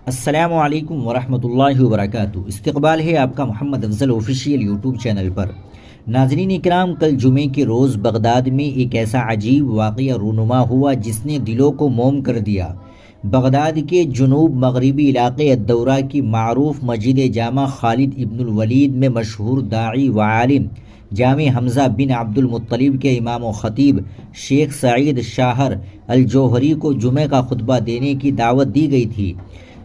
السلام علیکم ورحمۃ اللہ وبرکاتہ۔ استقبال ہے آپ کا محمد افضل آفیشیل یوٹیوب چینل پر۔ ناظرین اکرام، کل جمعے کے روز بغداد میں ایک ایسا عجیب واقعہ رونما ہوا جس نے دلوں کو موم کر دیا۔ بغداد کے جنوب مغربی علاقے الدورہ کی معروف مسجد جامع خالد ابن الولید میں مشہور داعی و عالم جامع حمزہ بن عبد المطلب کے امام و خطیب شیخ سعید شاہر الجوہری کو جمعہ کا خطبہ دینے کی دعوت دی گئی تھی۔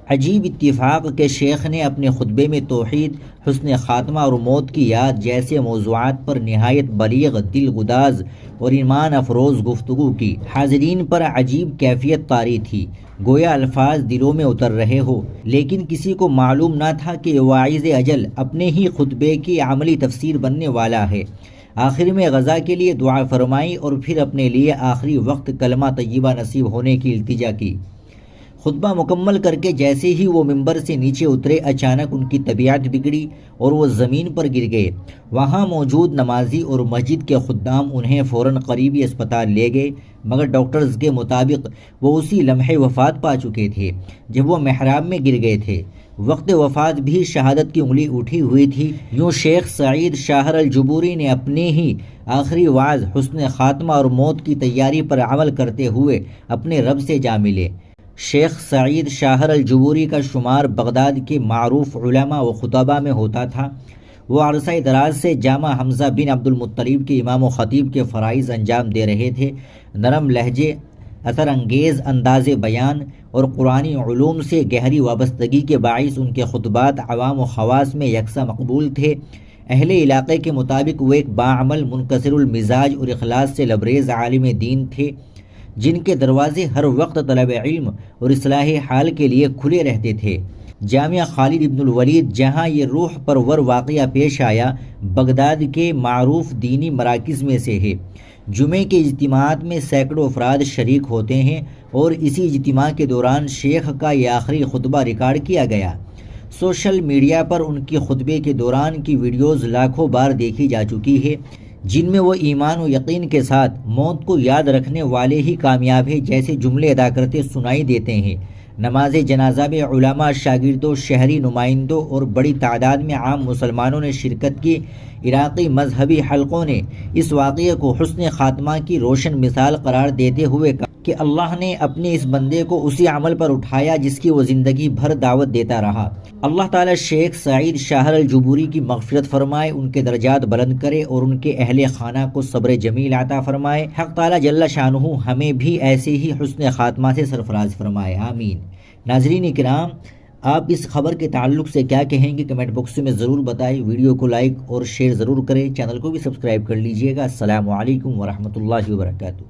عجیب اتفاق کہ شیخ نے اپنے خطبے میں توحید، حسن خاتمہ اور موت کی یاد جیسے موضوعات پر نہایت بلیغ، دل گداز اور ایمان افروز گفتگو کی۔ حاضرین پر عجیب کیفیت طاری تھی، گویا الفاظ دلوں میں اتر رہے ہو، لیکن کسی کو معلوم نہ تھا کہ واعظ اجل اپنے ہی خطبے کی عملی تفسیر بننے والا ہے۔ آخر میں غزہ کے لیے دعا فرمائی اور پھر اپنے لیے آخری وقت کلمہ طیبہ نصیب ہونے کی التجا کی۔ خطبہ مکمل کر کے جیسے ہی وہ ممبر سے نیچے اترے، اچانک ان کی طبیعت بگڑی اور وہ زمین پر گر گئے۔ وہاں موجود نمازی اور مسجد کے خدام انہیں فوراً قریبی اسپتال لے گئے، مگر ڈاکٹرز کے مطابق وہ اسی لمحے وفات پا چکے تھے جب وہ محراب میں گر گئے تھے۔ وقت وفات بھی شہادت کی انگلی اٹھی ہوئی تھی۔ یوں شیخ سعید شاہر الجبوری نے اپنے ہی آخری وعظ حسن خاتمہ اور موت کی تیاری پر عمل کرتے ہوئے اپنے رب سے جا ملے۔ شیخ سعید شاہر الجبوری کا شمار بغداد کے معروف علماء و خطباء میں ہوتا تھا۔ وہ عرصہ دراز سے جامع حمزہ بن عبد المطلب کے امام و خطیب کے فرائض انجام دے رہے تھے۔ نرم لہجے، اثر انگیز انداز بیان اور قرآنی علوم سے گہری وابستگی کے باعث ان کے خطبات عوام و خواص میں یکساں مقبول تھے۔ اہل علاقے کے مطابق وہ ایک باعمل، منکسر المزاج اور اخلاص سے لبریز عالم دین تھے، جن کے دروازے ہر وقت طلب علم اور اصلاح حال کے لیے کھلے رہتے تھے۔ جامع خالد ابن الولید، جہاں یہ روح پرور واقعہ پیش آیا، بغداد کے معروف دینی مراکز میں سے ہے۔ جمعے کے اجتماعات میں سینکڑوں افراد شریک ہوتے ہیں اور اسی اجتماع کے دوران شیخ کا یہ آخری خطبہ ریکارڈ کیا گیا۔ سوشل میڈیا پر ان کے خطبے کے دوران کی ویڈیوز لاکھوں بار دیکھی جا چکی ہے، جن میں وہ ایمان و یقین کے ساتھ موت کو یاد رکھنے والے ہی کامیاب ہیں جیسے جملے ادا کرتے سنائی دیتے ہیں۔ نماز جنازہ میں علماء، شاگردوں، شہری نمائندوں اور بڑی تعداد میں عام مسلمانوں نے شرکت کی۔ عراقی مذہبی حلقوں نے اس واقعے کو حسن خاتمہ کی روشن مثال قرار دیتے ہوئے کہا کہ اللہ نے اپنے اس بندے کو اسی عمل پر اٹھایا جس کی وہ زندگی بھر دعوت دیتا رہا۔ اللہ تعالیٰ شیخ سعید شاہر الجبوری کی مغفرت فرمائے، ان کے درجات بلند کرے اور ان کے اہل خانہ کو صبر جمیل عطا فرمائے۔ حق تعالیٰ جل شانہ ہمیں بھی ایسے ہی حسن خاتمہ سے سرفراز فرمائے، آمین۔ ناظرین اکرام، آپ اس خبر کے تعلق سے کیا کہیں گے کمنٹ باکس میں ضرور بتائیں۔ ویڈیو کو لائک اور شیئر ضرور کریں، چینل کو بھی سبسکرائب کر لیجئے گا۔ السلام علیکم ورحمۃ اللہ وبرکاتہ۔